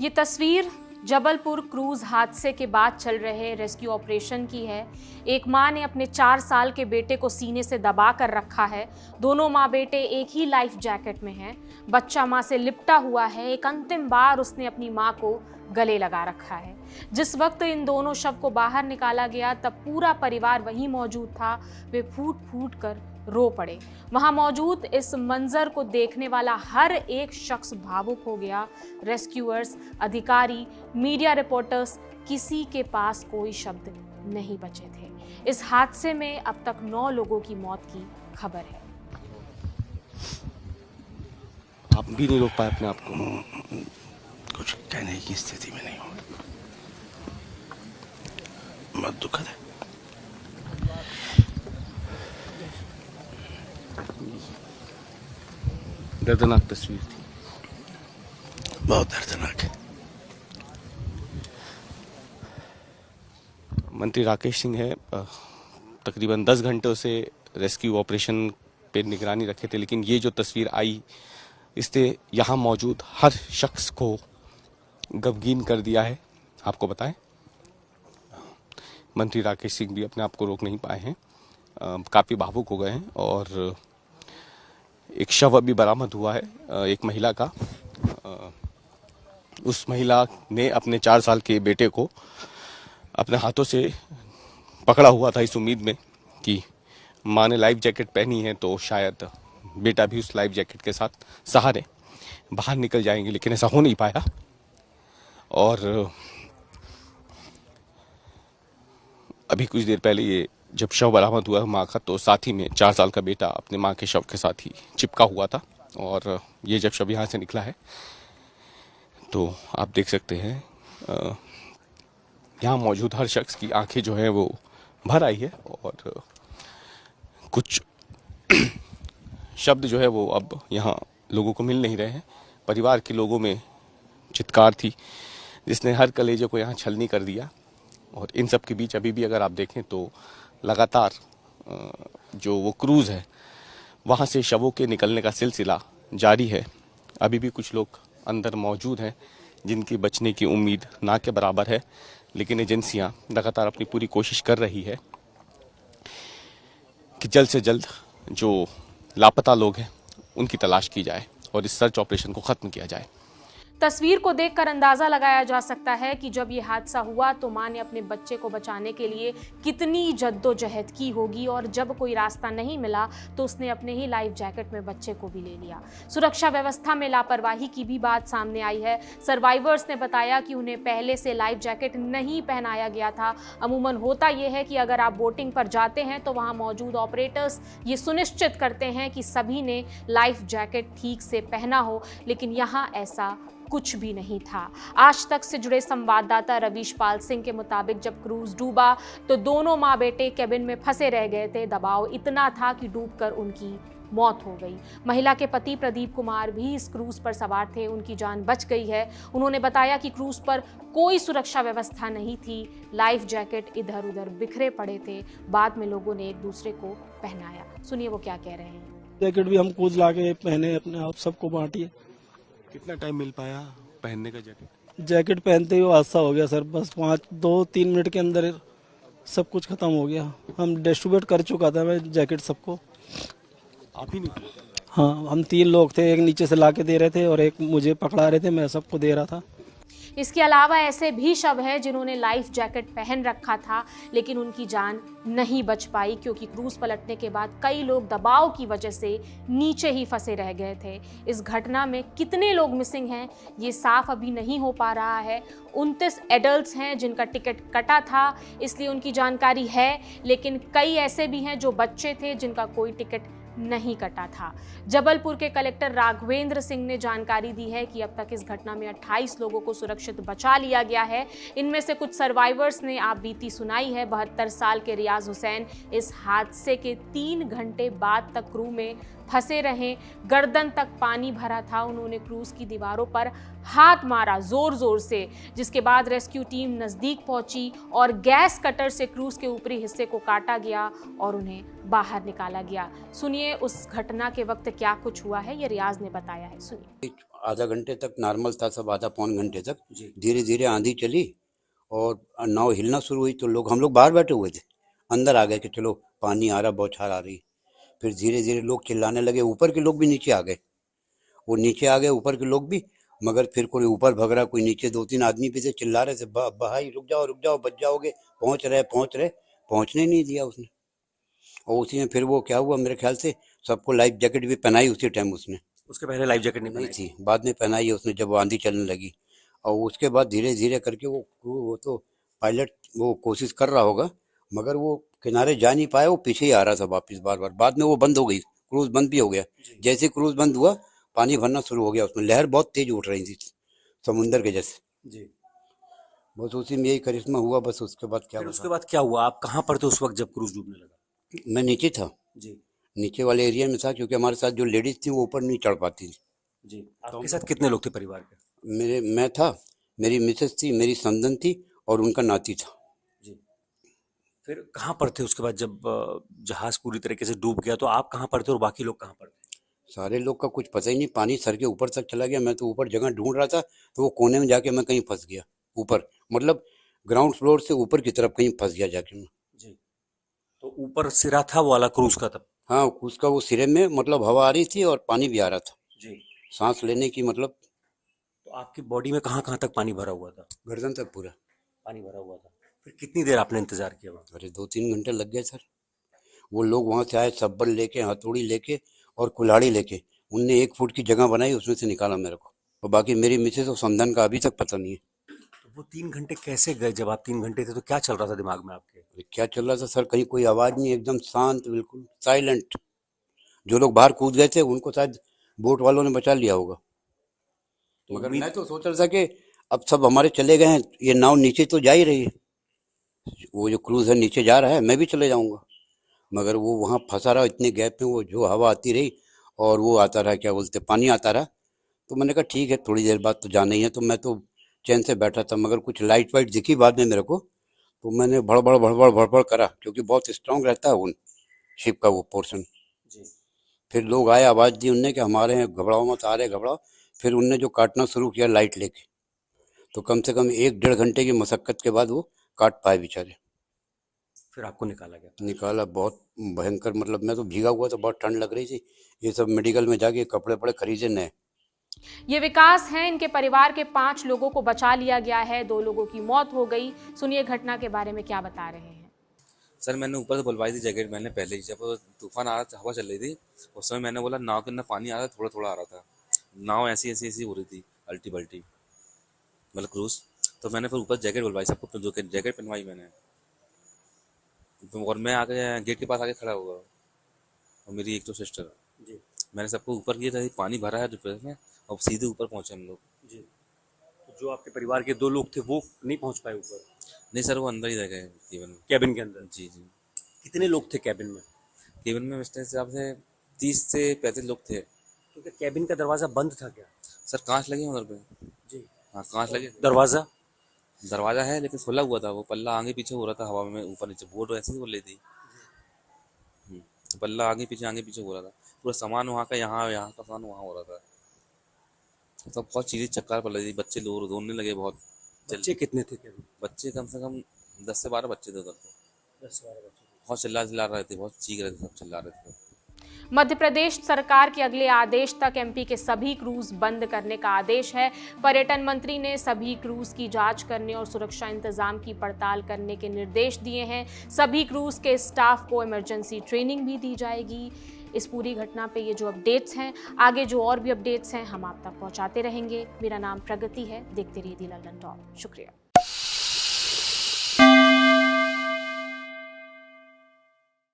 ये तस्वीर जबलपुर क्रूज हादसे के बाद चल रहे रेस्क्यू ऑपरेशन की है। एक मां ने अपने 4 साल के बेटे को सीने से दबा कर रखा है। दोनों माँ बेटे एक ही लाइफ जैकेट में हैं। बच्चा मां से लिपटा हुआ है। एक अंतिम बार उसने अपनी मां को गले लगा रखा है। जिस वक्त इन दोनों शव को बाहर निकाला गया तब पूरा परिवार वहीं मौजूद था। वे फूट फूट कर रो पड़े। वहां मौजूद इस मंजर को देखने वाला हर एक शख्स भावुक हो गया। रेस्क्यूअर्स, अधिकारी, मीडिया रिपोर्टर्स, किसी के पास कोई शब्द नहीं बचे थे। इस हादसे में अब तक 9 लोगों की मौत की खबर है। आप भी नहीं रोक पाए अपने आप को? कुछ कहने की स्थिति में नहीं हूं। बहुत दुखद है। दर्दनाक तस्वीर थी। बहुत दर्दनाक है। मंत्री राकेश सिंह है, तकरीबन 10 घंटों से रेस्क्यू ऑपरेशन पे निगरानी रखे थे, लेकिन ये जो तस्वीर आई इसने यहाँ मौजूद हर शख्स को गमगीन कर दिया है। आपको बताएं, मंत्री राकेश सिंह भी अपने आप को रोक नहीं पाए हैं, काफ़ी भावुक हो गए हैं। और एक शव अभी बरामद हुआ है एक महिला का। उस महिला ने अपने 4 साल के बेटे को अपने हाथों से पकड़ा हुआ था इस उम्मीद में कि माँ ने लाइफ जैकेट पहनी है तो शायद बेटा भी उस लाइफ जैकेट के साथ सहारे बाहर निकल जाएंगे, लेकिन ऐसा हो नहीं पाया। और अभी कुछ देर पहले ये जब शव बरामद हुआ माँ का, तो साथ ही में 4 साल का बेटा अपने माँ के शव के साथ ही चिपका हुआ था। और ये जब शव यहाँ से निकला है तो आप देख सकते हैं यहाँ मौजूद हर शख्स की आंखें जो है वो भर आई है। और कुछ शब्द जो है वो अब यहाँ लोगों को मिल नहीं रहे हैं। परिवार के लोगों में चित्कार थी जिसने हर कलेजे को यहाँ छलनी कर दिया। और इन सब के बीच अभी भी अगर आप देखें तो लगातार जो वो क्रूज़ है वहाँ से शवों के निकलने का सिलसिला जारी है। अभी भी कुछ लोग अंदर मौजूद हैं जिनकी बचने की उम्मीद ना के बराबर है, लेकिन एजेंसियाँ लगातार अपनी पूरी कोशिश कर रही है कि जल्द से जल्द जो लापता लोग हैं उनकी तलाश की जाए और इस सर्च ऑपरेशन को ख़त्म किया जाए। तस्वीर को देखकर अंदाजा लगाया जा सकता है कि जब ये हादसा हुआ तो मां ने अपने बच्चे को बचाने के लिए कितनी जद्दोजहद की होगी। और जब कोई रास्ता नहीं मिला तो उसने अपने ही लाइफ जैकेट में बच्चे को भी ले लिया। सुरक्षा व्यवस्था में लापरवाही की भी बात सामने आई है। सर्वाइवर्स ने बताया कि उन्हें पहले से लाइफ जैकेट नहीं पहनाया गया था। अमूमन होता यह है कि अगर आप बोटिंग पर जाते हैं तो वहाँ मौजूद ऑपरेटर्स ये सुनिश्चित करते हैं कि सभी ने लाइफ जैकेट ठीक से पहना हो, लेकिन यहाँ ऐसा कुछ भी नहीं था। आज तक से जुड़े संवाददाता रवीश पाल सिंह के मुताबिक जब क्रूज डूबा तो दोनों माँ बेटे केबिन में फंसे रह गए थे। दबाव इतना था कि डूबकर उनकी मौत हो गई। महिला के पति प्रदीप कुमार भी इस क्रूज पर सवार थे, उनकी जान बच गई है। उन्होंने बताया कि क्रूज पर कोई सुरक्षा व्यवस्था नहीं थी। लाइफ जैकेट इधर उधर बिखरे पड़े थे। बाद में लोगों ने एक दूसरे को पहनाया। सुनिए वो क्या कह रहे हैं। जैकेट भी हम क्रूज ला के पहने, अपने आप सबको बांटिए। कितना टाइम मिल पाया पहनने का जैकेट? जैकेट पहनते ही हादसा हो गया सर। बस 2-3 मिनट के अंदर सब कुछ खत्म हो गया। हम डिस्ट्रीब्यूट कर चुका था मैं जैकेट सबको। आप ही नहीं? हाँ, हम 3 लोग थे। एक नीचे से ला के दे रहे थे और एक मुझे पकड़ा रहे थे, मैं सबको दे रहा था। इसके अलावा ऐसे भी शव हैं जिन्होंने लाइफ जैकेट पहन रखा था लेकिन उनकी जान नहीं बच पाई, क्योंकि क्रूज पलटने के बाद कई लोग दबाव की वजह से नीचे ही फंसे रह गए थे। इस घटना में कितने लोग मिसिंग हैं ये साफ अभी नहीं हो पा रहा है। 29 एडल्ट्स हैं जिनका टिकट कटा था, इसलिए उनकी जानकारी है, लेकिन कई ऐसे भी हैं जो बच्चे थे जिनका कोई टिकट नहीं कटा था। जबलपुर के कलेक्टर राघवेंद्र सिंह ने जानकारी दी है कि अब तक इस घटना में 28 लोगों को सुरक्षित बचा लिया गया है। इनमें से कुछ सर्वाइवर्स ने आप बीती सुनाई है। 72 साल के रियाज हुसैन इस हादसे के 3 घंटे बाद तक क्रू में फंसे रहे। गर्दन तक पानी भरा था। उन्होंने क्रूज की दीवारों पर हाथ मारा जोर जोर से, जिसके बाद रेस्क्यू टीम नजदीक पहुंची और गैस कटर से क्रूज के ऊपरी हिस्से को काटा गया और उन्हें बाहर निकाला गया। सुनिए उस घटना के वक्त क्या कुछ हुआ है, ये रियाज ने बताया है। सुनिए। आधा घंटे तक नॉर्मल था सब, आधा पौन घंटे तक धीरे धीरे आंधी चली और नाव हिलना शुरू हुई तो हम लोग बाहर बैठे हुए थे, अंदर आ गए कि चलो पानी आ रहा, बौछार आ रही। फिर धीरे धीरे लोग चिल्लाने लगे, ऊपर के लोग भी नीचे आ गए, वो नीचे आ गए ऊपर के लोग भी, मगर फिर कोई ऊपर भग रहा, कोई नीचे। 2-3 आदमी भी थे, चिल्ला रहे थे भाई रुक जाओ बच जाओगे, पहुंच रहे। पहुंचने नहीं दिया उसने। और उसी में फिर वो क्या हुआ, मेरे ख्याल से सबको लाइफ जैकेट भी पहनाई उसी टाइम उसने। उसके पहले लाइफ जैकेट नहीं थी, बाद में पहनाई है उसने जब वो आंधी चलने लगी। और उसके बाद धीरे धीरे करके वो तो पायलट वो कोशिश कर रहा होगा, मगर वो किनारे जा नहीं पाया, वो पीछे ही आ रहा था वापस बार बार। बाद में वो बंद हो गई, क्रूज बंद भी हो गया। जैसे क्रूज बंद हुआ पानी भरना शुरू हो गया उसमें, लहर बहुत तेज उठ रही थी समुंदर के जैसे जी। बस उसी में यही करिश्मा हुआ। बस उसके बाद क्या फिर उसके हुआ, बाद क्या हुआ? आप कहाँ पर थे उस वक्त जब क्रूज डूबने लगा? मैं नीचे था, जी नीचे वाले एरिया में था, क्योंकि हमारे साथ जो लेडीज थी वो ऊपर नहीं चढ़ पाती थी। जी। आपके साथ कितने लोग थे परिवार के? मैं था, मेरी मिसेस थी, मेरी समधन थी और उनका नाती था। जी। फिर कहाँ पर थे उसके बाद जब जहाज पूरी तरीके से डूब गया? तो आप कहाँ पर थे और बाकी लोग कहाँ पर थे? सारे लोग का कुछ पता ही नहीं, पानी सर के ऊपर तक चला गया। मैं तो ऊपर जगह ढूंढ रहा था, तो वो कोने में जाके मैं कहीं फंस गया ऊपर, मतलब ग्राउंड फ्लोर से ऊपर की तरफ कहीं फंस गया जाके मैं। जी। तो ऊपर सिरा था वो वाला क्रूज का तब? हाँ, उसका वो सिरे में मतलब हवा आ रही थी और पानी भी आ रहा था, जी। सांस लेने की मतलब। तो आपकी बॉडी में कहाँ कहाँ तक पानी भरा हुआ था? गर्दन तक पूरा पानी भरा हुआ था। फिर कितनी देर आपने इंतजार किया वहाँ? अरे 2-3 घंटे लग गए सर। वो लोग वहां से आए, सब्बर लेके, हथौड़ी लेके और कुल्हाड़ी लेके, उनने 1 फुट की जगह बनाई, उसमें से निकाला मेरे को। और बाकी मेरी मिसेस और समधन का अभी तक पता नहीं है। तो वो 3 घंटे कैसे गए? जब आप 3 घंटे थे तो क्या चल रहा था दिमाग में आपके? अरे क्या चल रहा था सर, कहीं कोई आवाज नहीं, एकदम शांत, बिल्कुल साइलेंट। जो लोग बाहर कूद गए थे उनको शायद बोट वालों ने बचा लिया होगा, तो मगर उम्मीद- मैं तो सोच रहा था कि अब सब हमारे चले गए हैं, ये नाव नीचे तो जा ही रही है, वो जो क्रूज है नीचे जा रहा है, मैं भी चले जाऊंगा। मगर वो वहाँ फंसा रहा इतने गैप में, वो जो हवा आती रही और वो आता रहा, क्या बोलते, पानी आता रहा। तो मैंने कहा ठीक है, थोड़ी देर बाद तो जाना ही है। तो मैं तो चैन से बैठा था, मगर कुछ लाइट वाइट दिखी बाद में मेरे को, तो मैंने भड़बड़ करा, क्योंकि बहुत स्ट्रांग रहता है वो शिप का वो पोर्शन। जी। फिर लोग आए, आवाज़ दी उनने कि हमारे यहाँ घबराओ मत, आ रहे घबराओ। फिर उनने जो काटना शुरू किया लाइट लेके, तो कम से कम 1-1.5 घंटे की मशक्कत के बाद वो काट पाए बेचारे। फिर आपको निकाला गया? निकाला, बहुत भयंकर, मतलब मैं तो भीगा हुआ था, बहुत ठंड लग रही थी। ये सब मेडिकल में जाके कपड़े वपड़े खरीदे नए। ये विकास हैं, इनके परिवार के 5 लोगों को बचा लिया गया है, 2 लोगों की मौत हो गई। सुनिए घटना के बारे में क्या बता रहे हैं। सर मैंने ऊपर से बुलवाई थी जैकेट मैंने पहले ही, जब तूफान आ रहा था, हवा चल रही थी, उस समय मैंने बोला नाव के अंदर पानी आ रहा था, थोड़ा थोड़ा आ रहा था, नाव ऐसी हो रही थी, अल्टी बल्टी, मतलब क्रूज। तो मैंने फिर ऊपर जैकेट बुलवाई, सबको जो जैकेट पहनवाई मैंने। और मैं आगे गेट के पास आके खड़ा हुआ और मेरी एक तो सिस्टर, जी। मैंने सबको ऊपर किया था, पानी भरा है दोपहर में, और सीधे ऊपर पहुंचे हम लोग। जी। तो जो आपके परिवार के 2 लोग थे वो नहीं पहुंच पाए ऊपर? नहीं सर, वो अंदर ही रह गए केबिन में। कैबिन के अंदर? जी जी। कितने लोग थे कैबिन में? केबिन में मिस्टर हिसाब से 30 से 35 लोग थे। तो क्या कैबिन का दरवाजा बंद था क्या? सर कांच लगे हैं उधर पे। जी। हाँ कांच लगे। दरवाजा? दरवाजा है लेकिन खुला हुआ था, वो पल्ला आगे पीछे हो रहा था हवा में, ऊपर नीचे, बोट ऐसे ही हो रही थी। पल्ला आगे पीछे हो रहा था, पूरा सामान वहाँ का यहाँ का सामान वहाँ हो रहा था। सब बहुत चीज़ें चक्कर पड़ रही थी, बच्चे लोग रोने लगे बहुत। बच्चे कितने थे कैबिन? बच्चे कम से कम 10 से 12 बच्चे थे उधर तो। 10 से 12 बच्चे। बहुत चिल्ला रहे थे, बहुत चीख रहे थे, सब चिल्ला रहे थे। मध्य प्रदेश सरकार के अगले आदेश तक एमपी के सभी क्रूज बंद करने का आदेश है। पर्यटन मंत्री ने सभी क्रूज की जांच करने और सुरक्षा इंतजाम की पड़ताल करने के निर्देश दिए हैं। सभी क्रूज के स्टाफ को इमरजेंसी ट्रेनिंग भी दी जाएगी। इस पूरी घटना पे ये जो अपडेट्स हैं, आगे जो और भी अपडेट्स हैं हम आप तक पहुंचाते रहेंगे। मेरा नाम प्रगति है, देखते रहिए दी लंदन टॉप। शुक्रिया।